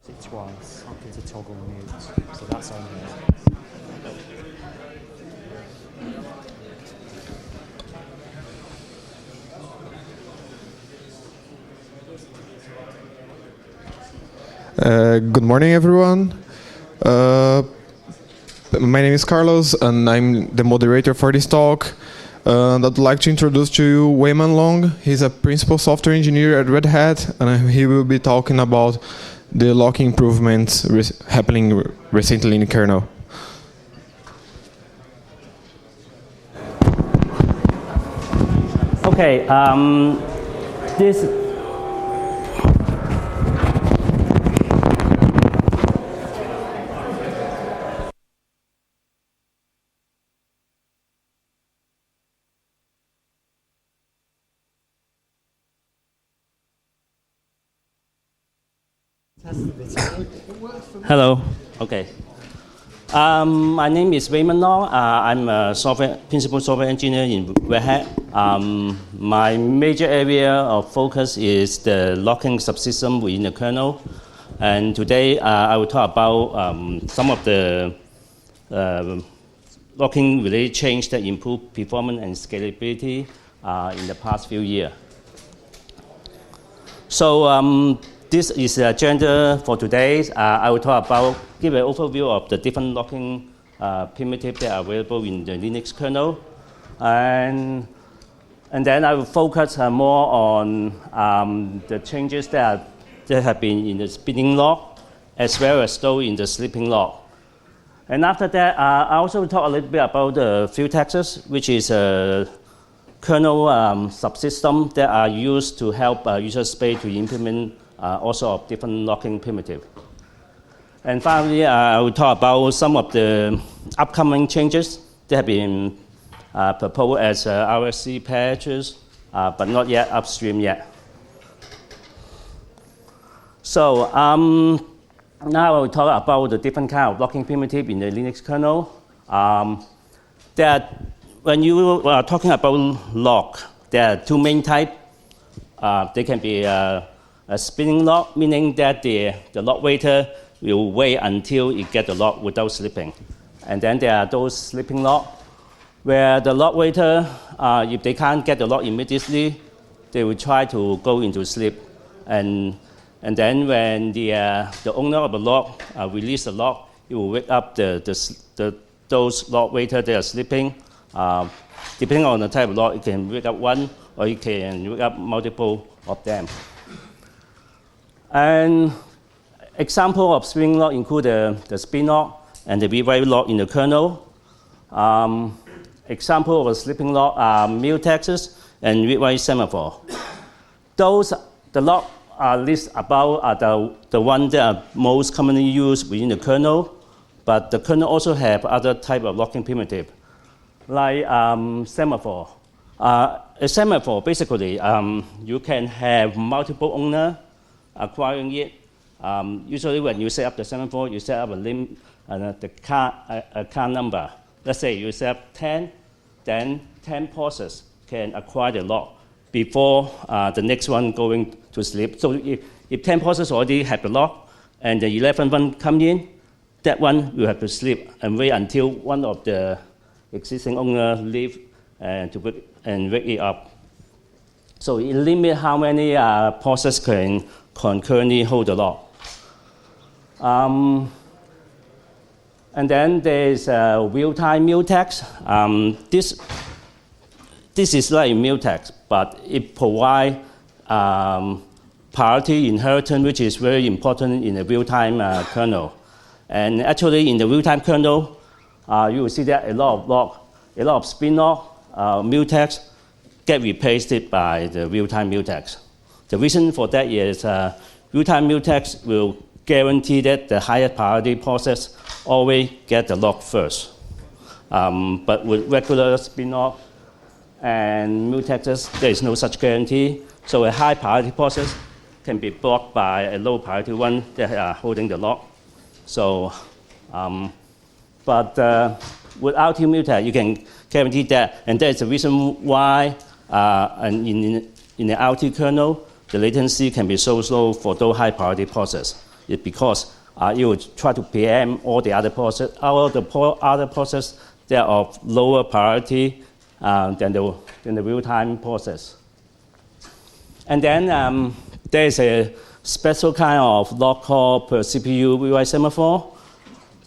it twice to toggle mute, so that's on here. Good morning, everyone. My name is Carlos, and I'm the moderator for this talk. And I'd like to introduce to you Waiman. He's a principal software engineer at Red Hat, and he will be talking about the locking improvements happening recently in kernel. Okay, this. Hello. Okay. My name is Waiman. I'm a principal software engineer in Red Hat. My major area of focus is the locking subsystem within the kernel. And today I will talk about some of the locking related change that improve performance and scalability in the past few years. So this is the agenda for today. I will talk about, give an overview of the different locking primitives that are available in the Linux kernel. And then I will focus more on the changes that have been in the spinning lock, as well as those in the sleeping lock. And after that, I also will talk a little bit about the futexes, which is a kernel subsystem that are used to help user space to implement all sorts of different locking primitives. And finally, I will talk about some of the upcoming changes that have been proposed as RSC patches, but not yet upstream yet. So now I will talk about the different kind of locking primitive in the Linux kernel. When you are talking about lock, there are two main types. They can be a spinning lock, meaning that the lock waiter will wait until it gets the lock without sleeping. And then there are those sleeping lock, where the lock waiter, if they can't get the lock immediately, they will try to go into sleep. And then when the owner of the lock release the lock, it will wake up those lock waiter that are sleeping. Depending on the type of lock, it can wake up one, or it can wake up multiple of them. And example of spinning lock include the spin lock and the rwlocks in the kernel. Example of a sleeping lock are mutexes and read-write semaphore. The lock list above are the ones that are most commonly used within the kernel, but the kernel also have other type of locking primitive, like semaphore. A semaphore, basically, you can have multiple owners acquiring it. Usually when you set up the semaphore, you set up a card number. Let's say you set up 10, then 10 processes can acquire the lock before the next one going to sleep. So if 10 processes already have the lock, and the 11th one come in, that one will have to sleep and wait until one of the existing owner leave and wake it up. So it limits how many processes can concurrently hold the lock. And then there's real-time mutex. This is like mutex, but it provides priority inheritance, which is very important in the real-time kernel. And actually, in the real-time kernel, you will see that a lot of spin lock, mutex, get replaced by the real-time mutex. The reason for that is real-time mutex will guarantee that the higher priority process always get the lock first. But with regular spin lock and mutexes, there is no such guarantee. So a high priority process can be blocked by a low priority one that are holding the lock. So, but without mutex, you can guarantee that, and that is the reason why in the RT kernel, the latency can be so slow for those high priority processes. is because it will try to preempt all the other process, other process that are of lower priority than the real-time process. And then there is a special kind of lock called per CPU rewrite semaphore.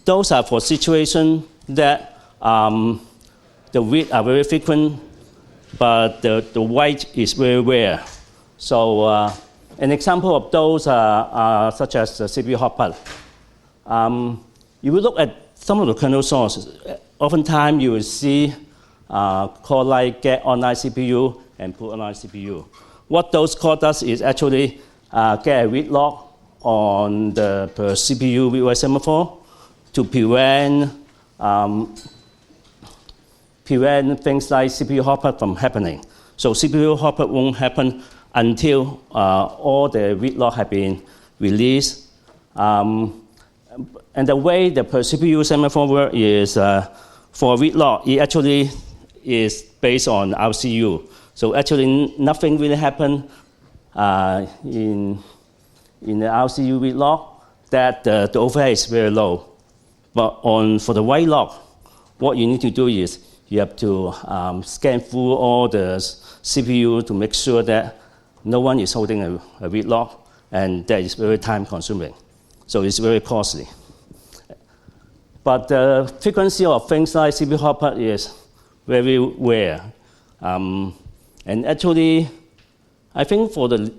Those are for situations that the read are very frequent, but the write is very rare. So an example of those are such as the CPU hotbar. If you look at some of the kernel sources, oftentimes you will see call like get online CPU and put online CPU. What those call does is actually get a read lock on the per CPU rewrite semaphore to prevent things like CPU hopper from happening. So CPU hopper won't happen until all the read lock have been released. And the way the per CPU semaphore works is for read lock, it actually is based on RCU. So actually nothing really happened in the RCU read lock, that the overhead is very low. But for the write lock, what you need to do is you have to scan through all the CPU to make sure that no one is holding a read lock, and that is very time consuming. So it's very costly. But the frequency of things like CPU hotbar is very rare. And actually, I think for the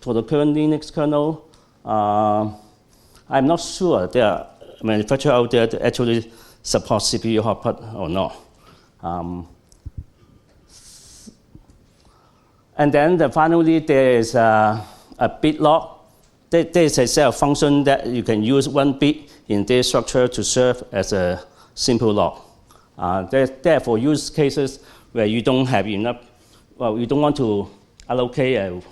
current Linux kernel, I'm not sure there are manufacturers out there that actually support CPU hotbar or not. And then finally, there is a bit lock. There is a set of functions that you can use one bit in this structure to serve as a simple lock. There for use cases where you don't have enough, well, you don't want to allocate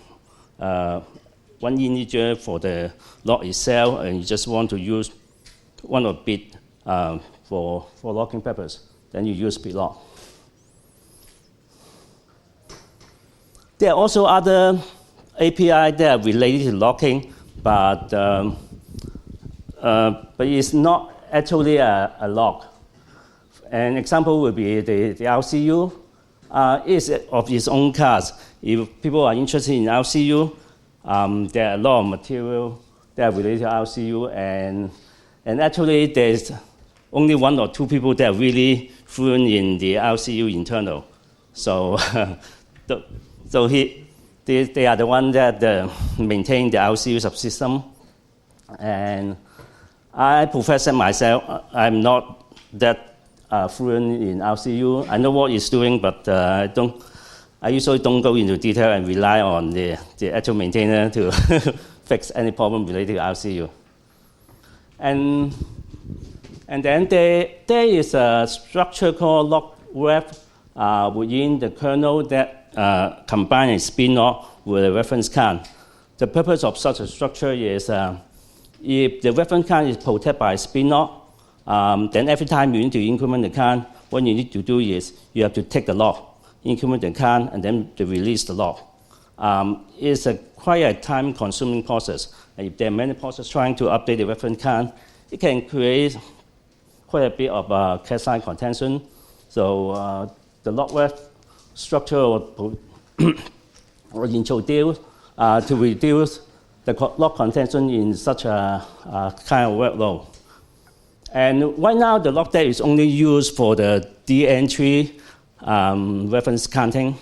one integer for the lock itself, and you just want to use one of bit for locking purpose. Then you use bit lock. There are also other API that are related to locking, but it's not actually a lock. An example would be the RCU. It's of its own class. If people are interested in RCU, there are a lot of material that are related to RCU, and actually there's only one or two people that are really fluent in the RCU internal. So, they are the ones that maintain the RCU subsystem. And I profess that myself, I'm not that fluent in RCU. I know what it's doing, but I usually don't go into detail and rely on the actual maintainer to fix any problem related to RCU. And then there is a structure called lock ref within the kernel that combines a spinlock with a reference can. The purpose of such a structure is if the reference can is protected by a spinlock, then every time you need to increment the can, what you need to do is you have to take the lock, increment the can, and then to release the lock. It's quite a time-consuming process. If there are many processes trying to update the reference can, it can create quite a bit of cache contention. So the lock ref structure was introduced to reduce the lock contention in such a kind of workload. And right now, the lock deck is only used for the D-entry reference counting.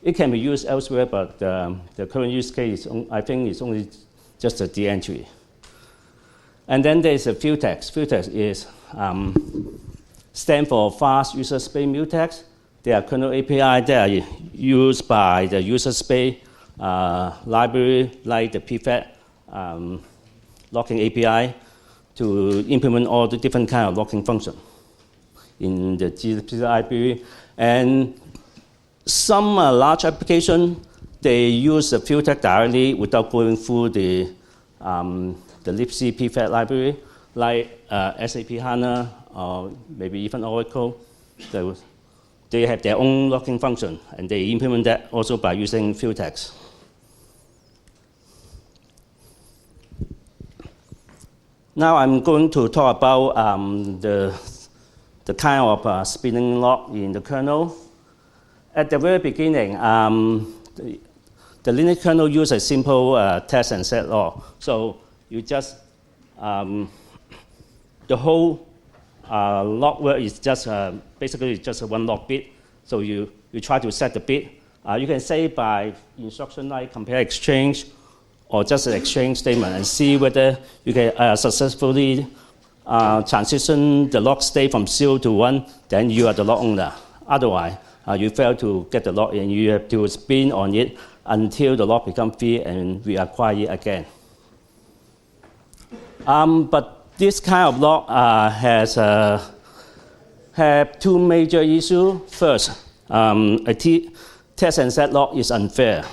It can be used elsewhere, but the current use case, I think, is only just a D-entry. And then there's a futex. Futex is stand for fast user space mutex. They are kernel API that are used by the user space library, like the PFAT locking API, to implement all the different kind of locking functions in the GPC library. And some large applications, they use the futex directly without going through the libc PFAT library, like SAP HANA or maybe even Oracle. They have their own locking function, and they implement that also by using futex. Now I'm going to talk about the kind of spinning lock in the kernel. At the very beginning, the Linux kernel uses a simple test and set lock. So you just, the whole lock word is just basically just one lock bit. So you try to set the bit. You can say by instruction like compare exchange or just an exchange statement and see whether you can successfully transition the lock state from 0 to 1, then you are the lock owner. Otherwise, you fail to get the lock and you have to spin on it until the lock becomes free and reacquire it again. But this kind of lock have two major issues. First, test and set lock is unfair.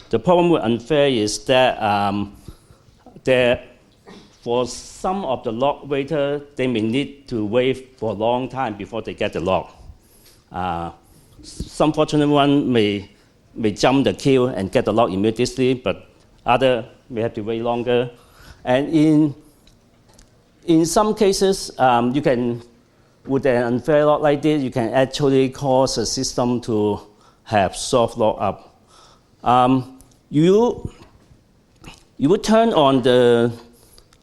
The problem with unfair is that for some of the lock waiter, they may need to wait for a long time before they get the lock. Some fortunate one may jump the queue and get the lock immediately, but other may have to wait longer. And in some cases, you can, with an unfair lock like this, you can actually cause a system to have soft lock up. You would turn on the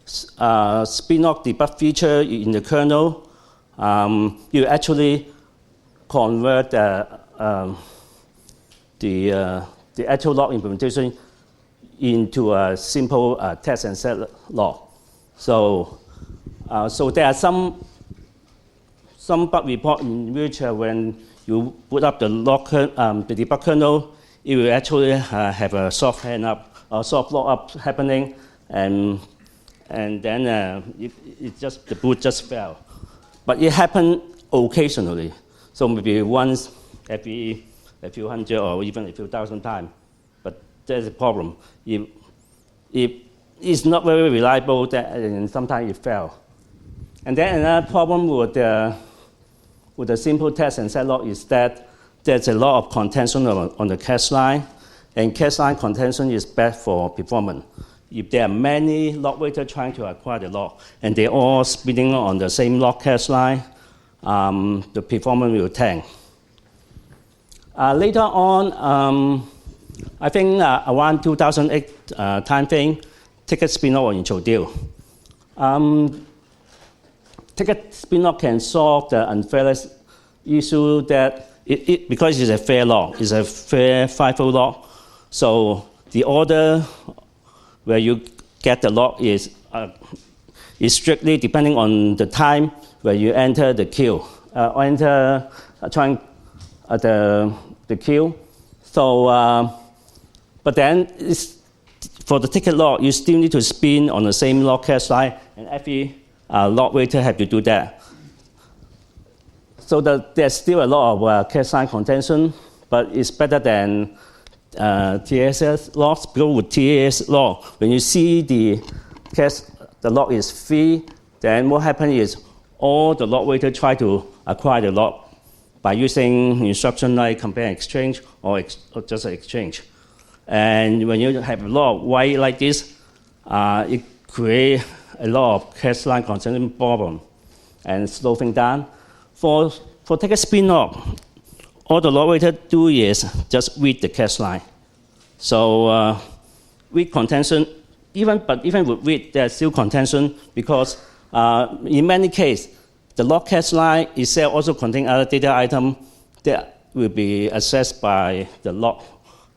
Spinlock debug feature in the kernel. You actually convert the actual lock implementation into a simple test and set lock. So there are some bug report in which when you boot up the debug kernel, it will actually have a soft lock up happening, and then the boot just fell. But it happened occasionally, so maybe once every a few hundred or even a few thousand times. But there's a problem. It's not very reliable, and sometimes it fails. And then another problem with the simple test and set lock is that there's a lot of contention on the cache line, and cache line contention is bad for performance. If there are many lock waiters trying to acquire the lock, and they're all spinning on the same lock cache line, the performance will tank. Later on, I think around 2008 timeframe, ticket spinlock was introduced. Ticket spinlock can solve the unfairness issue that because it's a fair lock, it's a fair FIFO lock. So the order where you get the lock is strictly depending on the time where you enter the queue, the queue. So, but then for the ticket lock, you still need to spin on the same lock cache line, and every lock waiter have to do that. So there's still a lot of cache line contention, but it's better than TSS locks, because with TSS lock, when you see the lock is free, then what happens is all the lock waiters try to acquire the lock by using instruction like compare exchange or just exchange. And when you have a lock white like this, it creates a lot of cache line contention problem and slow things down. For ticket spinlock, all the lock waiter do is just read the cache line. So read contention, even with read, there's still contention because in many cases, the lock cache line itself also contains other data items that will be accessed by the lock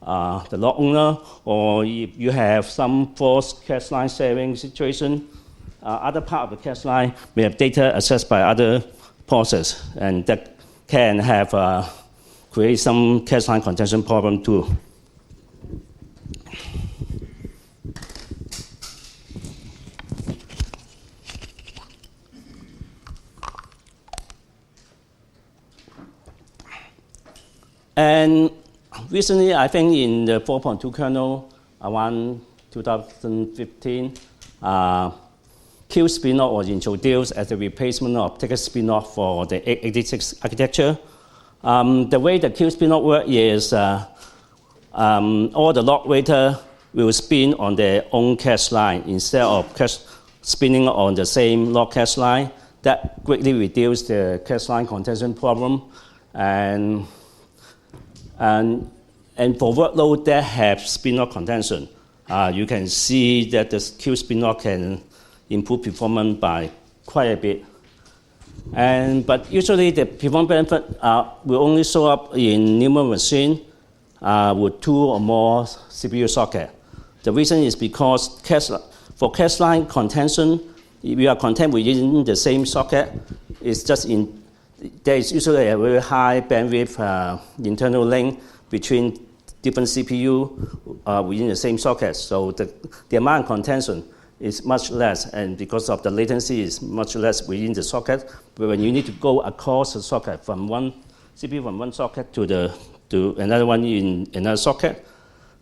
owner, or if you have some false cache line sharing situation, other part of the cache line may have data accessed by other process, and that can have create some cache line contention problem too. And recently, I think in the 4.2 kernel, around 2015, qspinlock was introduced as a replacement of ticket spinlock for the x86 architecture. The way the qspinlock works is all the lock waiter will spin on their own cache line instead of spinning on the same lock cache line. That greatly reduced the cache line contention problem. And for workload that have spinlock contention, you can see that the qspinlock can improve performance by quite a bit. But usually the performance benefit will only show up in numerous machines with 2 or more CPU sockets. The reason is because for cache line contention, if you are content within the same socket, it's just there is usually a very high bandwidth internal link between different CPU within the same socket. So the amount of contention is much less, and because of the latency is much less within the socket. But when you need to go across the socket from one CPU from one socket to another one in another socket,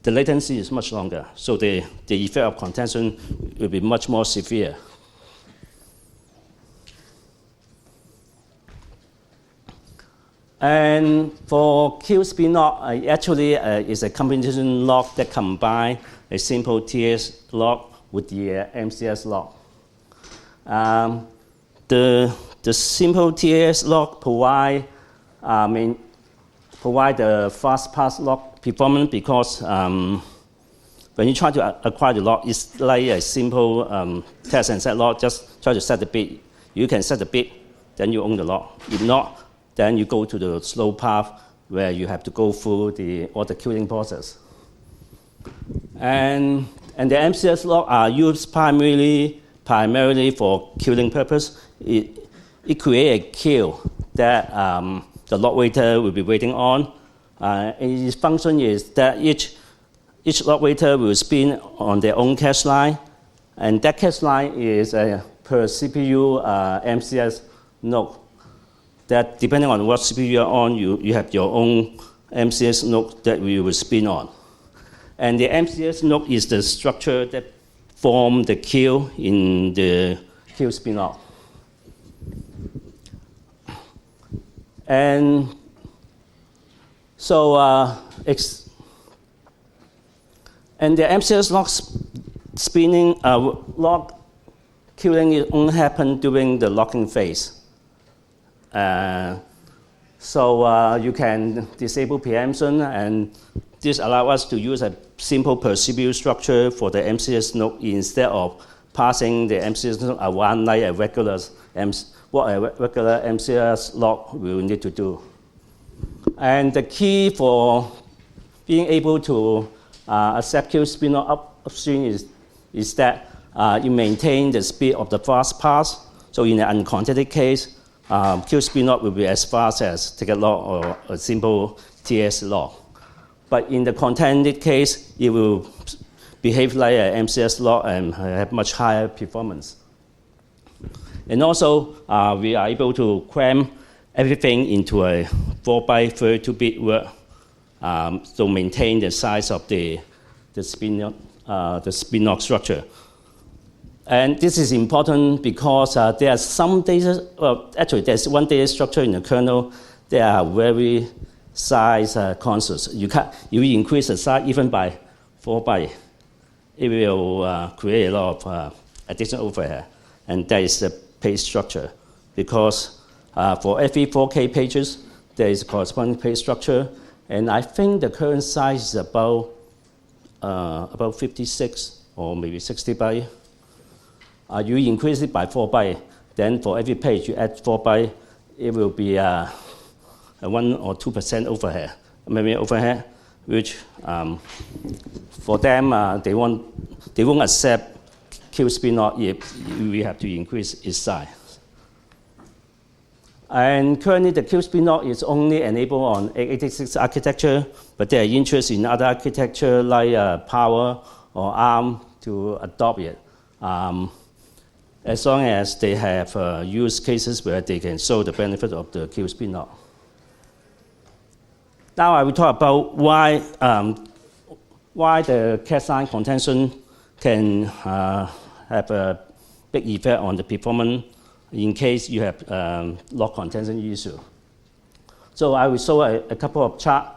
the latency is much longer. So the effect of contention will be much more severe. And for qspinlock, actually is a combination lock that combines a simple TS lock with the MCS lock. The simple TS lock provide the fast pass lock performance because when you try to acquire the lock, it's like a simple test and set lock. Just try to set the bit. You can set the bit, then you own the lock. If not, then you go to the slow path where you have to go through all the queuing process. And the MCS lock are used primarily for queuing purpose. It creates a queue that the lock waiter will be waiting on. Its function is that each lock waiter will spin on their own cache line, and that cache line is per CPU MCS node. That depending on what CPU you're on, you have your own MCS node that we will spin on. And the MCS node is the structure that forms the queue in the qspinlock. And so, and the MCS lock spinning, lock queuing only happens during the locking phase. So you can disable preemption, and this allows us to use a simple per CPU structure for the MCS node instead of passing the MCS node around like a regular MCS lock will need to do. And the key for being able to accept qspinlock upstream is that you maintain the speed of the fast pass. So in an uncontented case, qspinlock will be as fast as ticket lock or a simple TS lock. But in the contented case, it will behave like an MCS lock and have much higher performance. And also, we are able to cram everything into a 4-byte 32-bit word to maintain the size of the spinlock structure. And this is important because there are some data, actually there's one data structure in the kernel that are very size conscious. If you increase the size even by 4 bytes, it will create a lot of additional overhead. And that is the page structure. Because for every 4K pages, there is a corresponding page structure. And I think the current size is about 56 or maybe 60 bytes. You increase it by 4 bytes, then for every page you add 4 bytes, it will be a 1 or 2% overhead, maybe overhead, which for them they won't accept qspinlock if we have to increase its size. And currently the qspinlock is only enabled on x86 architecture, but there are interest in other architecture like Power or ARM to adopt it. As long as they have use cases where they can show the benefit of the qspinlock. Now I will talk about why the cache line contention can have a big effect on the performance in case you have lock contention issue. So I will show a couple of charts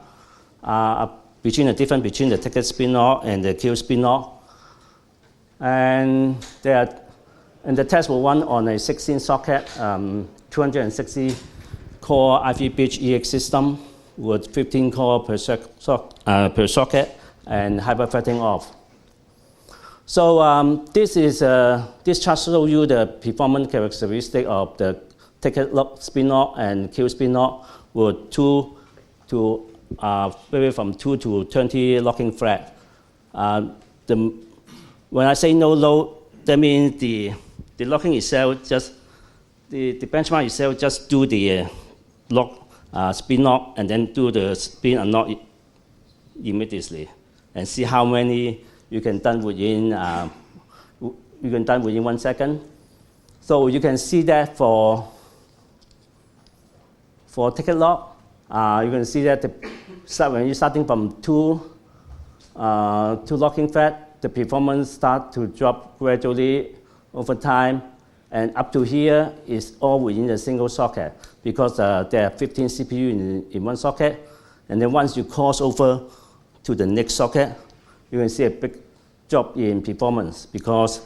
between the difference between the ticket spinlock and the qspinlock. And there are And the test will run on a 16 socket, 260 core Ivy Bridge EX system with 15 core per socket and hyperthreading off. So this chart shows you the performance characteristic of the ticket lock, Spinlock and qspinlock with vary from 2 to 20 locking thread. When I say no load, that means the locking itself just the benchmark itself just do the lock spin lock and then do the spin and lock immediately and see how many you can done within 1 second. So you can see that for ticket lock, you can see that when you're starting from two locking thread, the performance start to drop gradually over time, and up to here is all within a single socket because there are 15 CPU in one socket, and then once you cross over to the next socket, you can see a big drop in performance because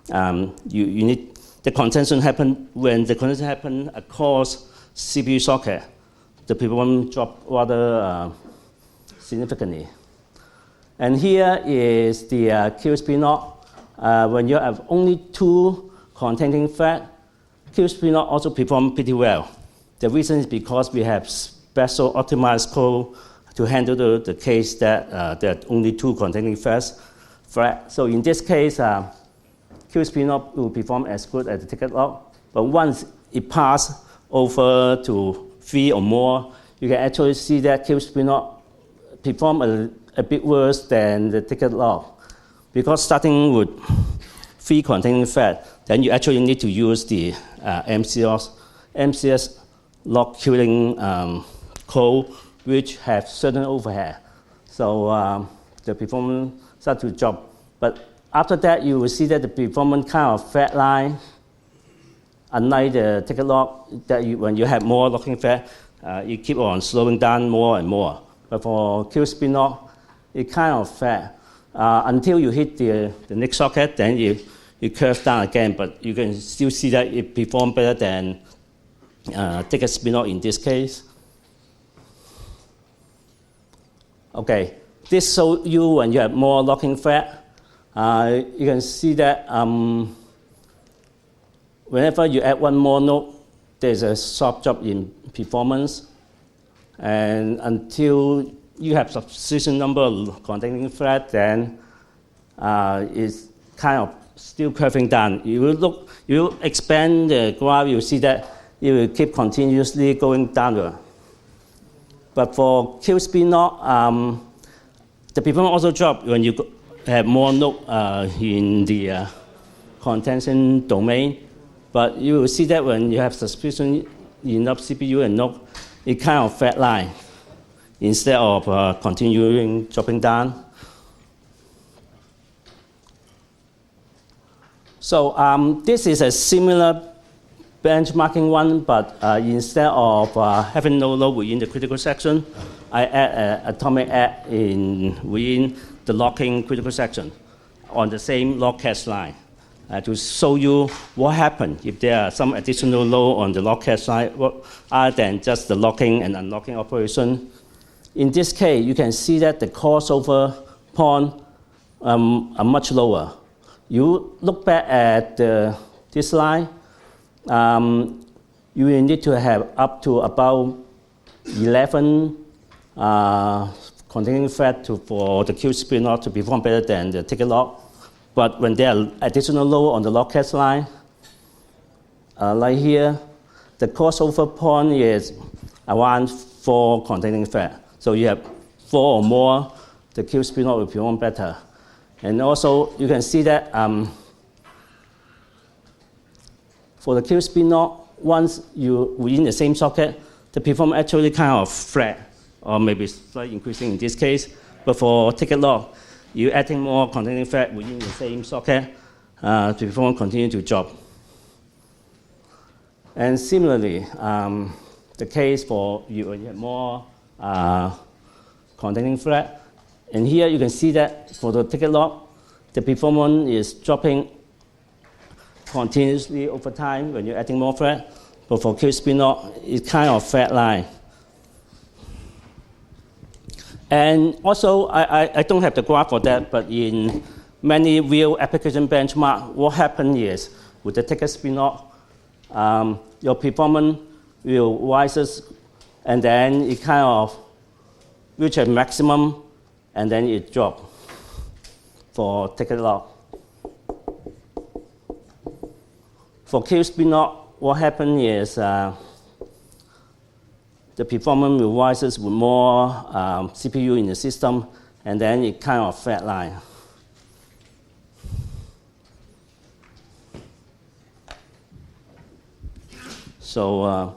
you need the contention happen. When the contention happen across CPU socket, the performance drop rather significantly. And here is the qspinlock. When you have only 2 containing threads, qspinlock also performs pretty well. The reason is because we have special optimized code to handle the case that there are only 2 containing threads. So in this case, qspinlock will perform as good as the ticket lock. But once it passes over to 3 or more, you can actually see that qspinlock perform a bit worse than the ticket lock. Because starting with 3 containing threads, then you actually need to use the MCS lock killing code, which have certain overhead. So the performance start to drop. But after that, you will see that the performance kind of flat line, unlike the ticket lock, that when you have more locking thread, you keep on slowing down more and more. But for qspinlock, it kind of flat until you hit the next socket, then you curve down again. But you can still see that it performs better than ticket spinlock in this case. Okay, this shows you when you have more locking thread. You can see that whenever you add one more node, there's a sharp drop in performance. And until you have sufficient number of containing threads, then it's kind of still curving down. You expand the graph, you see that it will keep continuously going downward. But for qspinlock, the performance also drop when you have more nodes in the contention domain. But you will see that when you have sufficient enough CPU and node, it kind of flat line instead of continuing dropping down. So this is a similar benchmarking one, but instead of having no load within the critical section, I add an atomic add within the locking critical section on the same lock cache line to show you what happens if there are some additional load on the lock cache line other than just the locking and unlocking operation. In this case, you can see that the crossover point are much lower. You look back at this line, you will need to have up to about 11 containing threads for the qspinlock to perform better than the ticket lock. But when there are additional load on the lock cache line, like here, the crossover point is around 4 containing threads. So you have 4 or more, the qspinlock will perform better. And also, you can see that for the qspinlock, once you within the same socket, the performance actually kind of flat, or maybe slightly increasing in this case. But for ticket lock, you're adding more containing thread within the same socket, the performance continue to drop. And similarly, the case for you have more containing thread. And here you can see that for the ticket lock, the performance is dropping continuously over time when you're adding more thread. But for qspinlock, it's kind of flat line. And also, I don't have the graph for that, but in many real application benchmark, what happens is with the ticket spinlock, your performance will rises, and then it kind of reach a maximum, and then it drop for ticket lock. For qspinlock, what happens is the performance will rises with more CPU in the system, and then it kind of flat line. So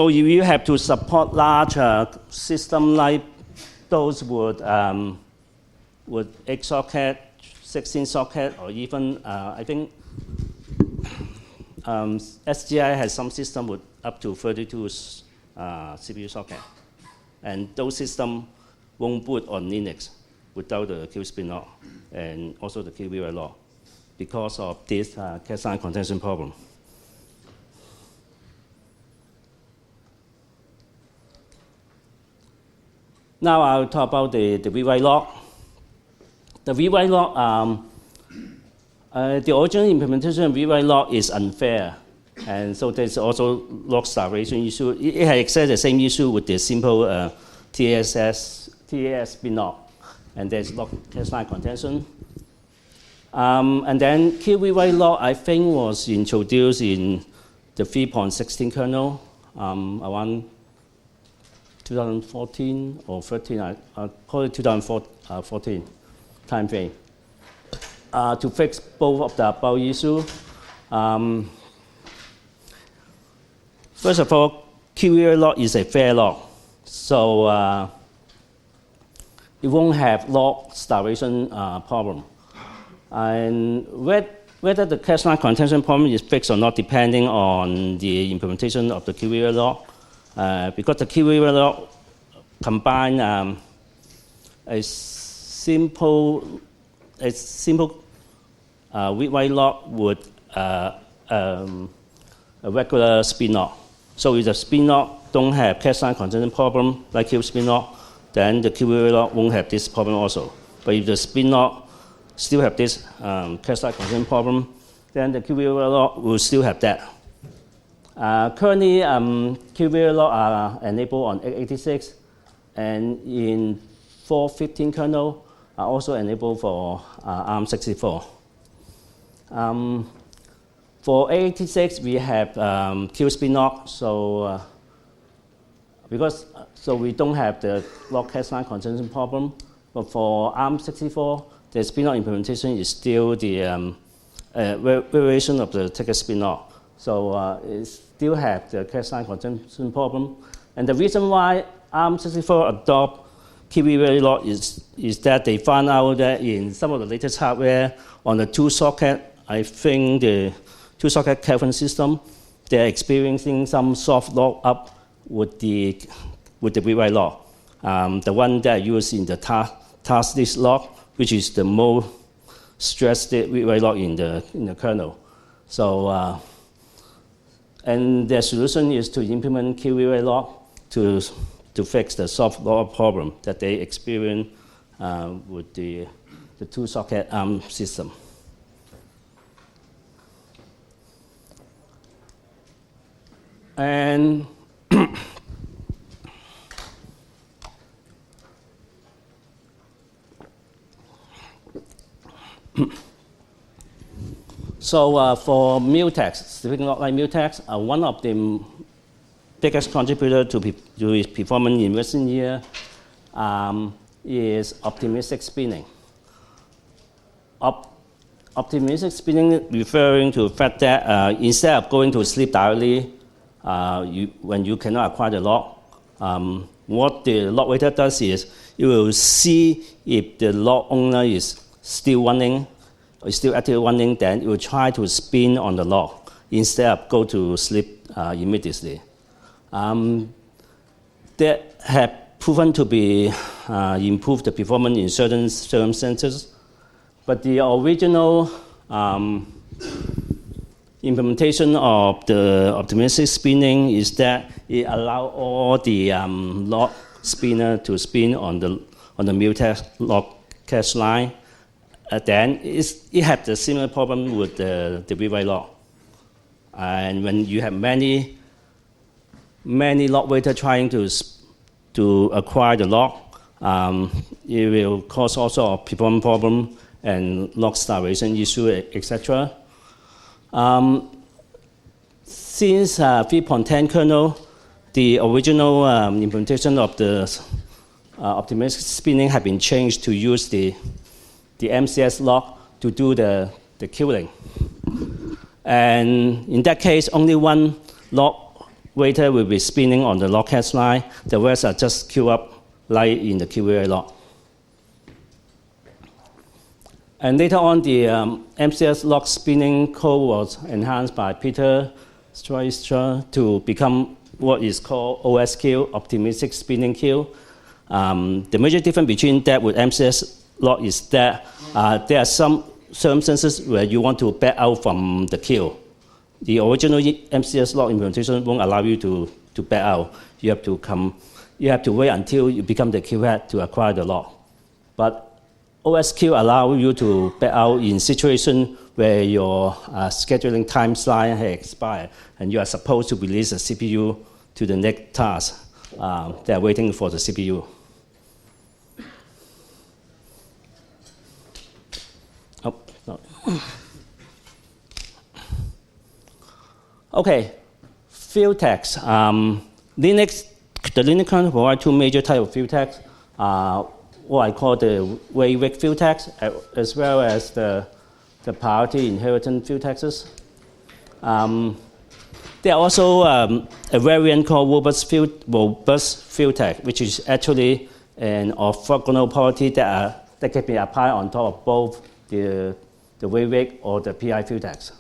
if you have to support larger system like those with 8 socket, 16 socket, or even I think SGI has some system with up to 32 CPU socket, and those systems won't boot on Linux without the qspinlock and also the qrwlock because of this cache contention problem. Now I'll talk about the rwlocks. The rwlocks, the original implementation of rwlocks is unfair, and so there's also lock starvation issue. It has exactly the same issue with the simple TAS spinlock, and there's lock cache line contention. And then qrwlock, I think, was introduced in the 3.16 kernel around 2014 or 13, I call it 2014 time frame, to fix both of the above issue. First of all, qrwlock is a fair lock, so it won't have lock starvation problem. And whether the cache line contention problem is fixed or not, depending on the implementation of the qrwlock, because the qrwlock combine a simple rwlocks with a regular spinlock. So if the spinlock don't have cache line contention problem like qspinlock, then the qrwlock won't have this problem also. But if the spinlock still have this cache line contention problem, then the qrwlock will still have that. Currently, qrwlock are enabled on 886, and in 4.15 kernel are also enabled for ARM64. For 886, we have qspinlock, so we don't have the lock cache line contention problem. But for ARM64, the spinlock implementation is still the variation of the ticket spinlock. So it still have the cache line contention problem. And the reason why ARM64 adopt qrwlock is that they found out that in some of the latest hardware on the 2-socket, I think the 2-socket Kelvin system, they're experiencing some soft lock up with the rwlocks. The one that I use in the task list lock, which is the most stressed rwlock in the kernel. So and their solution is to implement qrwlock to fix the soft lock problem that they experience with the 2-socket ARM system. And so for mutex, speaking of like mutex, one of the biggest contributor to its performance in recent year is optimistic spinning. Optimistic spinning referring to the fact that instead of going to sleep directly when you cannot acquire the lock, what the lock waiter does is it will see if the lock owner is still running, or is still actively running, then it will try to spin on the lock instead of go to sleep immediately. That have proven to be improve the performance in certain circumstances, but the original implementation of the optimistic spinning is that it allows all the lock spinner to spin on the mutex lock cache line. Then it has the similar problem with the rwlocks. And when you have many lock waiters trying to acquire the lock, it will cause all sorts of performance problem and lock starvation issue, etc. Since 3.10 kernel, the original implementation of the optimistic spinning have been changed to use the MCS lock to do the queuing. And in that case, only one lock waiter will be spinning on the lock cache line. The rest are just queued up like in the qrwlock. And later on, the MCS lock spinning code was enhanced by Peter Streischer to become what is called OSQ, optimistic spinning queue. The major difference between that with MCS lock is that there are some circumstances where you want to back out from the queue. The original MCS lock implementation won't allow you to back out. You have to wait until you become the queue head to acquire the lock. But OSQ allows you to back out in situations where your scheduling timeline has expired and you are supposed to release the CPU to the next task. They are waiting for the CPU. Oh, no. Okay, futex. The Linux kernel provides two major types of futex. What I call the Waiman futex, as well as the priority inheritance futexes. There are also a variant called robust futex, which is actually an orthogonal property that can be applied on top of both the Waiman or the PI futex.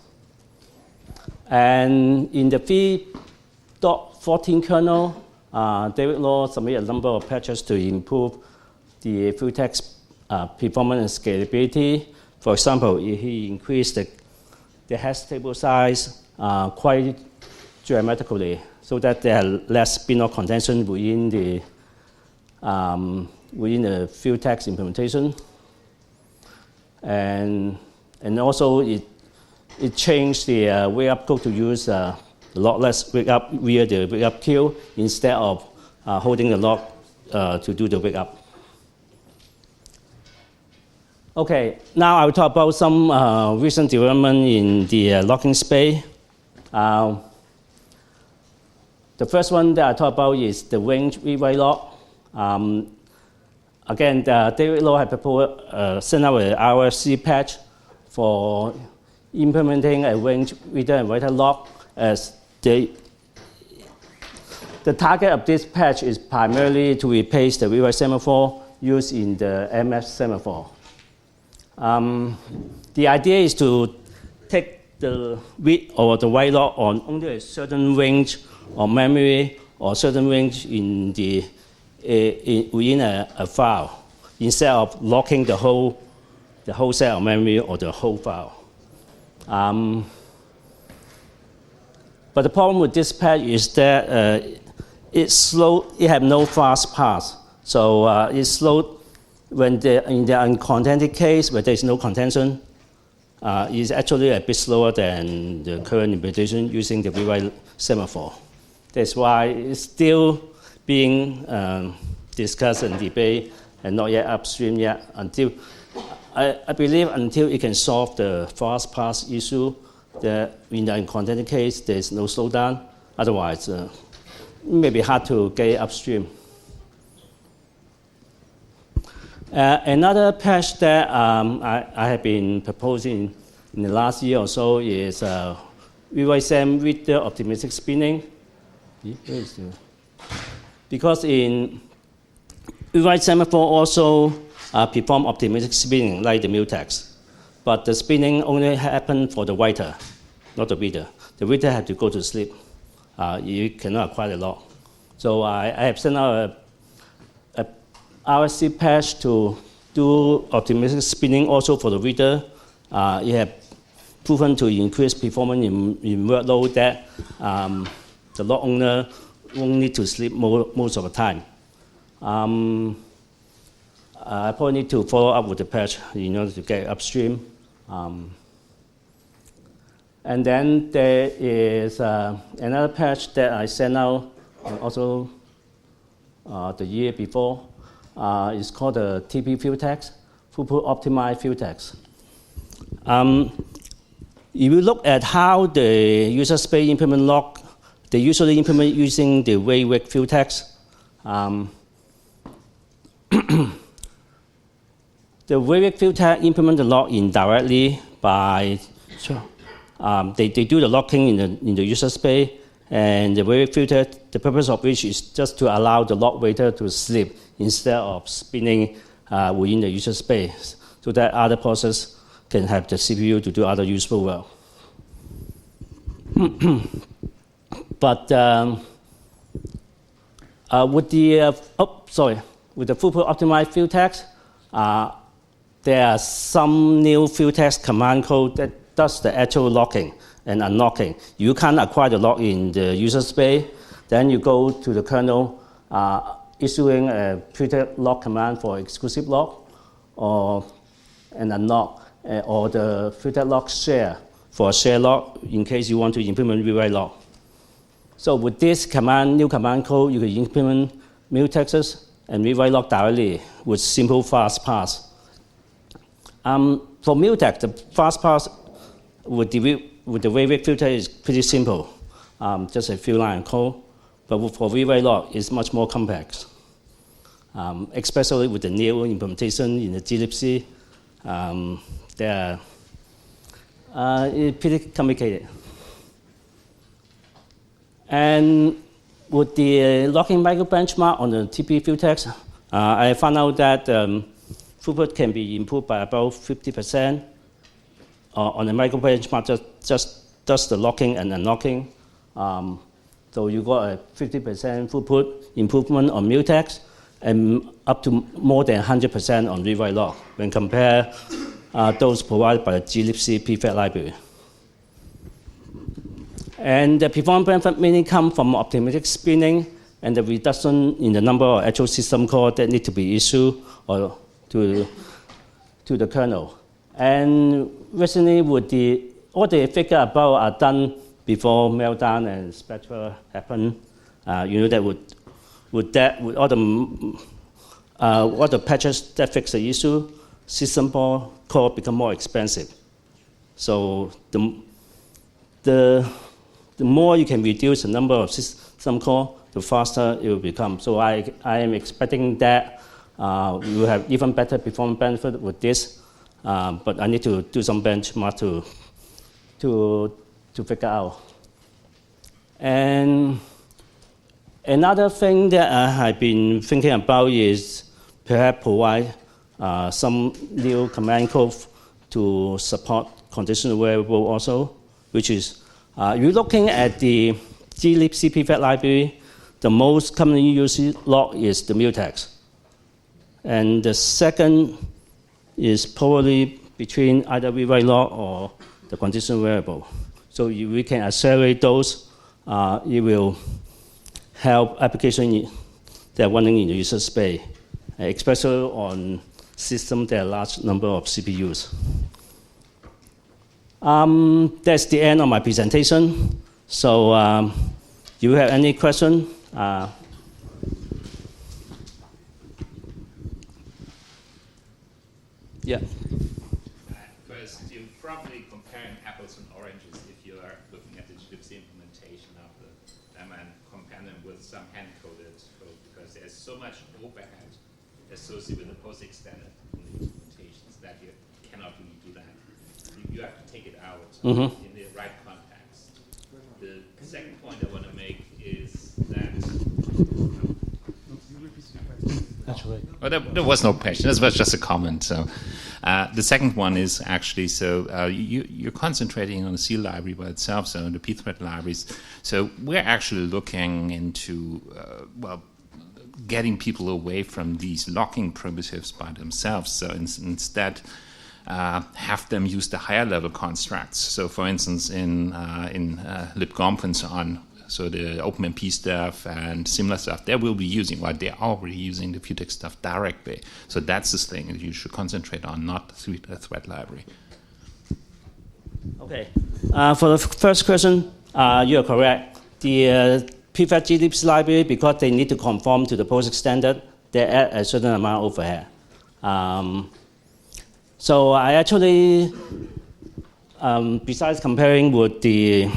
And in the 3.14 kernel, Windbylaw submitted a number of patches to improve the futex performance and scalability. For example, he increased the hash table size quite dramatically so that there are less Spinlocks contention within the futex implementation. And also it changed the wake up code to use a lot less wake up via the wake up queue instead of holding the lock to do the wake up. Okay, now I will talk about some recent development in the locking space. The first one that I talk about is the range rwlock. Again, Windbylaw had proposed sent out an RFC patch for implementing a range reader and writer lock. As the target of this patch is primarily to replace the rewrite semaphore used in the MS semaphore. The idea is to take the read or the write lock on only a certain range of memory or certain range in within a file, instead of locking the whole set of memory or the whole file. But the problem with this patch is that it's slow. It has no fast pass, so it's slow. When in the uncontented case, where there is no contention, it's actually a bit slower than the current implementation using the rewrite semaphore. That's why it's still being discussed and debated and not yet upstream yet until, I believe until it can solve the fast pass issue, that in the uncontented case, there's no slowdown. Otherwise, it may be hard to get upstream. Another patch that I have been proposing in the last year or so is rewrite sem reader optimistic spinning. Because in rewrite semaphore also perform optimistic spinning like the mutex, but the spinning only happens for the writer, not the reader. The reader has to go to sleep. You cannot acquire the lock. So I have sent out a RSC patch to do optimistic spinning also for the reader. It has proven to increase performance in workload that the lock owner won't need to sleep most of the time. I probably need to follow up with the patch in order to get upstream. And then there is another patch that I sent out also the year before. It's called the TPP Vertex, throughput optimized futex. If you look at how the user space implement lock, they usually implement using the Waiman futex. The Waiman futex implement the lock indirectly by they do the locking in the user space, and the Waiman futex, the purpose of which is just to allow the lock waiter to sleep instead of spinning within the user space, so that other process can have the CPU to do other useful work. But with the with the throughput optimized futex, there are some new futex command code that does the actual locking and unlocking. You can't acquire the lock in the user space. Then you go to the kernel, issuing a futex lock command for exclusive lock, or an unlock, or the futex lock share for a share lock in case you want to implement rewrite lock. So with this command, new command code, you can implement mutexes and rewrite lock directly with simple fast pass. For mutex, the fast pass with the Waiman filter is pretty simple, just a few lines of code. But for rewrite lock, it's much more complex, especially with the new implementation in the glibc. It's pretty complicated. And with the locking micro benchmark on the TPP Vertex, I found out that throughput can be improved by about 50%. On the micro benchmark, just does the locking and unlocking. So you got a 50% throughput improvement on mutex, and up to more than 100% on rewrite lock when compare those provided by the glibc prefect library. And the performance benefit mainly come from optimistic spinning and the reduction in the number of actual system calls that need to be issued or to the kernel. And recently, with all the figure about are done before meltdown and spectra happen. You know that with all the patches that fix the issue, system call become more expensive. So the more you can reduce the number of system call, the faster it will become. So I am expecting that we will have even better performance benefit with this, but I need to do some benchmark to figure out. And another thing that I have been thinking about is perhaps provide some new command code to support conditional variable also, which is you're looking at the glibc prefect library. The most commonly used lock is the mutex. And the second is probably between either rewrite lock or the conditional variable. So if we can accelerate those, it will help applications that are running in the user space, especially on systems that have large number of CPUs. That's the end of my presentation. So do you have any question? Yeah. Because you're probably comparing apples and oranges if you are looking at the glibc implementation of the Waiman companion with some hand-coded code, because there's so much overhead associated with the POSIX standard implementations that you cannot really do that. You have to take it out in the right context. The second point I want to make is that... Actually. Well, there was no question. This was just a comment. So, the second one is actually you're concentrating on the C library by itself, so the pthread libraries. So we're actually looking into getting people away from these locking primitives by themselves. So instead, have them use the higher level constructs. So for instance, in libgomp and so on, so the OpenMP stuff and similar stuff, they will be using, well, they're already using the futex stuff directly. So that's the thing that you should concentrate on, not the thread library. Okay. For the first question, you are correct. The prefab glibc library, because they need to conform to the POSIX standard, they add a certain amount overhead. So I actually, besides comparing with the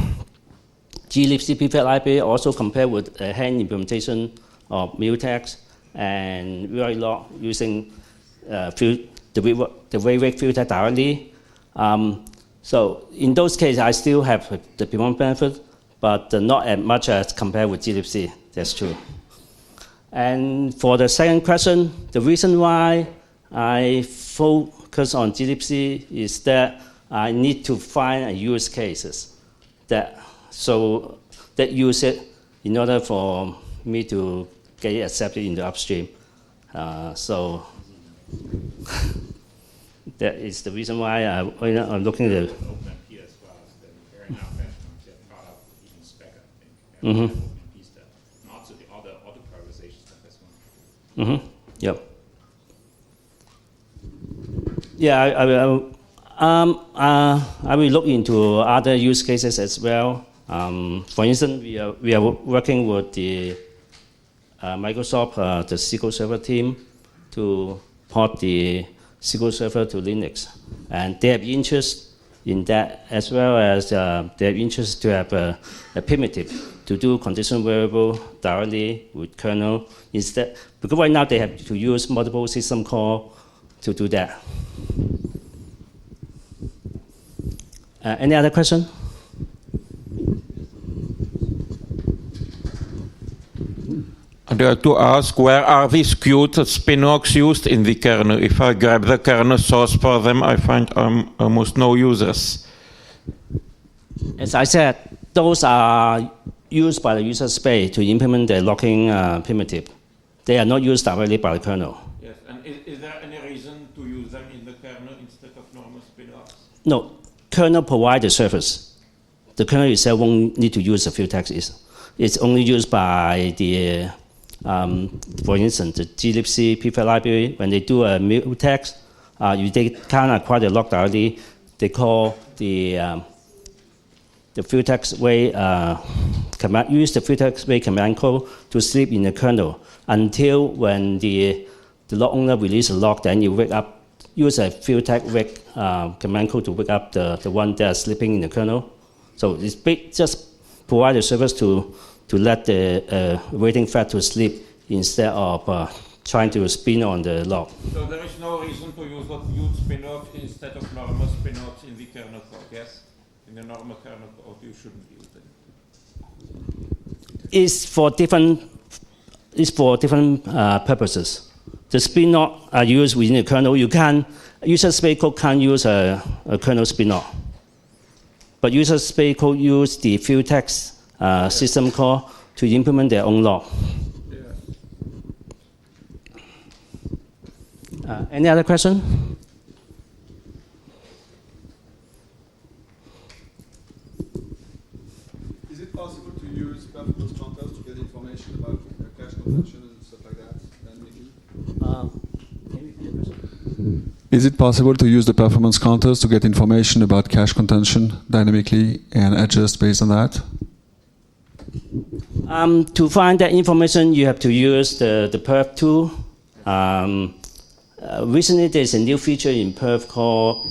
glibc prefab library, also compare with a hand implementation of mutex and rwlocks using the Waiman futex directly. So in those cases, I still have the performance benefit, but not as much as compared with glibc. That's true. And for the second question, the reason why I focus on glibc is that I need to find a use cases that use it in order for me to get it accepted in the upstream. So that is the reason why I'm looking at the OpenMP as well. So very enough benchmarks are part of even spec, I think. OpenMP stuff. And also the other prioritization stuff as well. Yep. Yeah, I will look into other use cases as well. For instance, we are working with the Microsoft, the SQL Server team, to port the SQL Server to Linux, and they have interest in that, as well as they have interest to have a primitive to do conditional variable directly with kernel instead, because right now they have to use multiple system call to do that. Any other question? I'd like to ask, where are these qspinlocks used in the kernel? If I grab the kernel source for them, I find almost no users. As I said, those are used by the user space to implement the locking primitive. They are not used directly by the kernel. Yes, and is there any reason to use them in the kernel instead of normal spinlocks? No, kernel provides the service. The kernel itself won't need to use the futex. It's only used by the for instance, the glibc prefab library, when they do a mutex, they can't acquire the lock directly. They call the futex way command, use the futex way command code to sleep in the kernel until when the lock owner release a lock, then you wake up, use a futex wake command code to wake up the one that is sleeping in the kernel. So it's just provide the service to let the waiting thread to sleep instead of trying to spin on the lock. So there is no reason to use qspinlock instead of normal spinlocks in the kernel code, yes? In the normal kernel code, you shouldn't use them. It's for different purposes. The spinlock are used within the kernel. User space code can't use a kernel spinlock. But user space code use the futex system call to implement their own lock. Any other question? Is it possible to use performance counters to get information about cache contention and stuff like that? Is it possible to use the performance counters to get information about cache contention dynamically and adjust based on that? To find that information, you have to use the perf tool. Recently, there's a new feature in perf called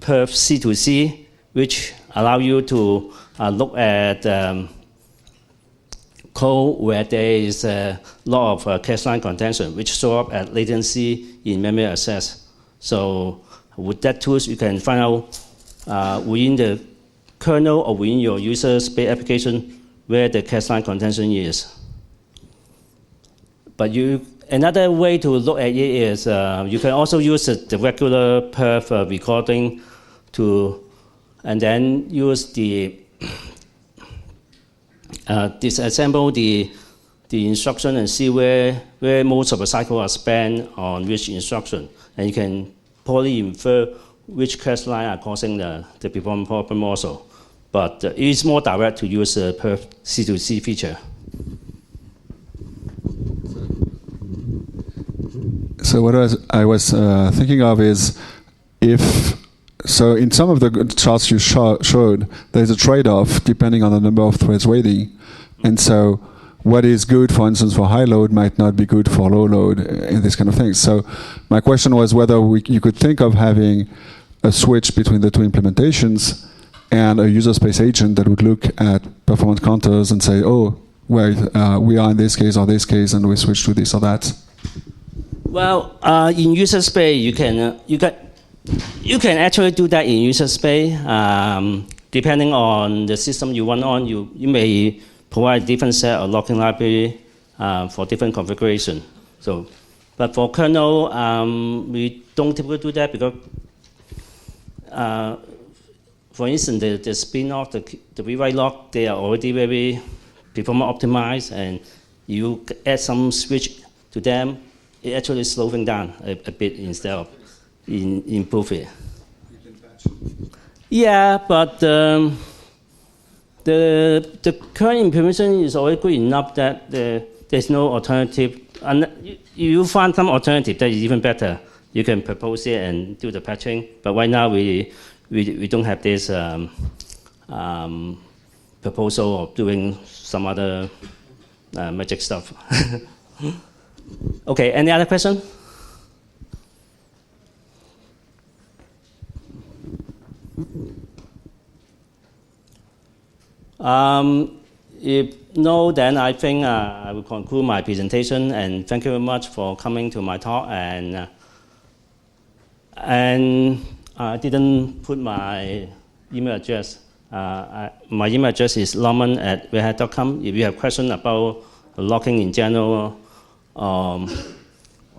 perf C2C, which allow you to look at code where there is a lot of cache line contention, which show up as latency in memory access. So with that tools, you can find out within the kernel or within your user space application where the cache line contention is. But another way to look at it is you can also use the regular perf recording and then use the disassemble the the instruction and see where most of the cycle are spent on which instruction. And you can probably infer which cache line are causing the performance problem also. But it is more direct to use the per C2C feature. So what I was thinking of is so in some of the charts you showed, there's a trade-off depending on the number of threads waiting. And so what is good, for instance, for high load might not be good for low load and this kind of thing. So my question was whether you could think of having a switch between the two implementations and a user space agent that would look at performance counters and say, oh, well, we are in this case or this case, and we switch to this or that. Well, in user space, you can actually do that in user space. Depending on the system you run on, you may provide a different set of locking library for different configuration. So, but for kernel, we don't typically do that because, for instance, the Spinlocks, the rwlocks, they are already very performance optimized, and you add some switch to them, it actually slows things down a bit instead of improve it. Yeah, but the current implementation is already good enough that there's no alternative. And you find some alternative that is even better. You can propose it and do the patching. But right now we don't have this proposal of doing some other magic stuff. Okay, any other question? If no, then I think I will conclude my presentation, and thank you very much for coming to my talk. And I didn't put my email address. My email address is norman@redhat.com. If you have questions about locking in general, or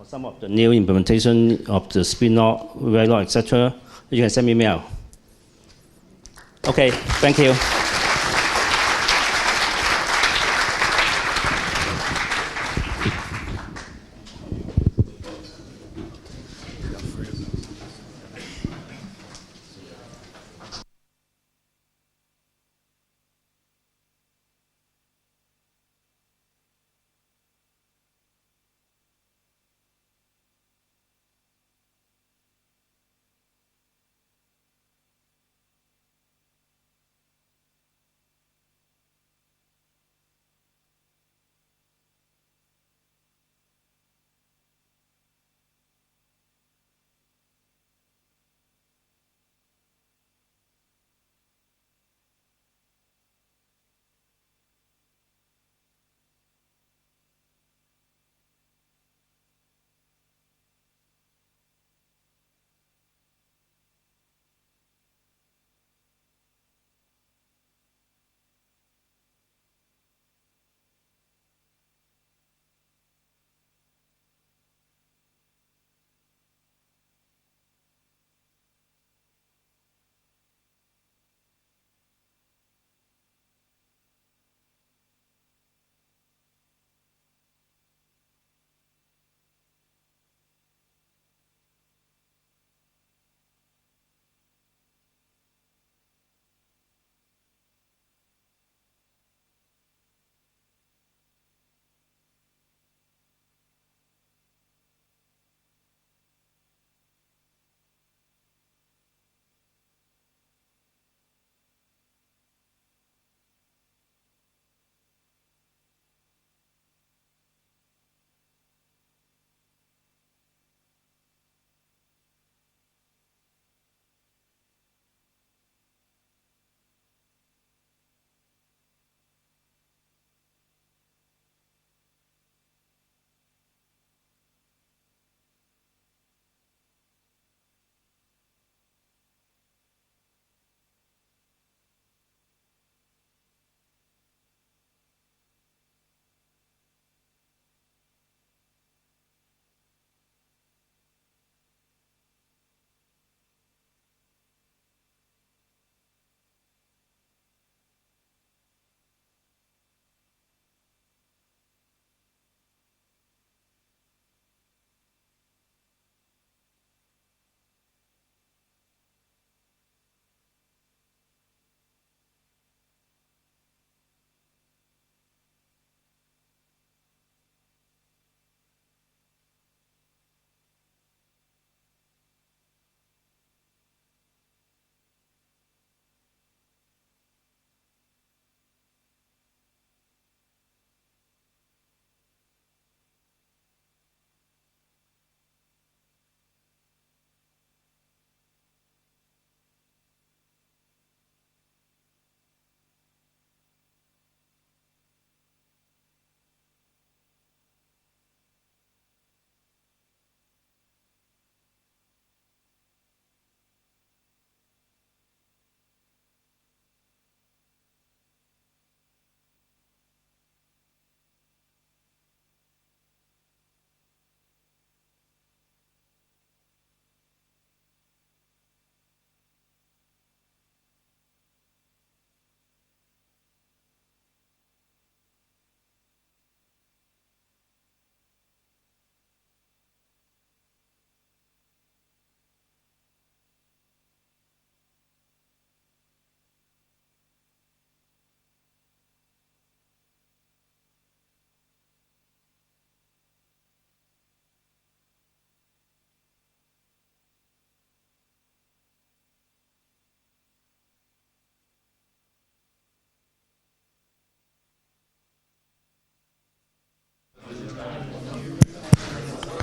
some of the new implementation of the Spinlock, rwlock, etc., you can send me mail. Okay, thank you.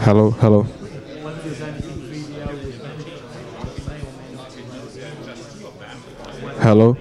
Hello, hello. Hello.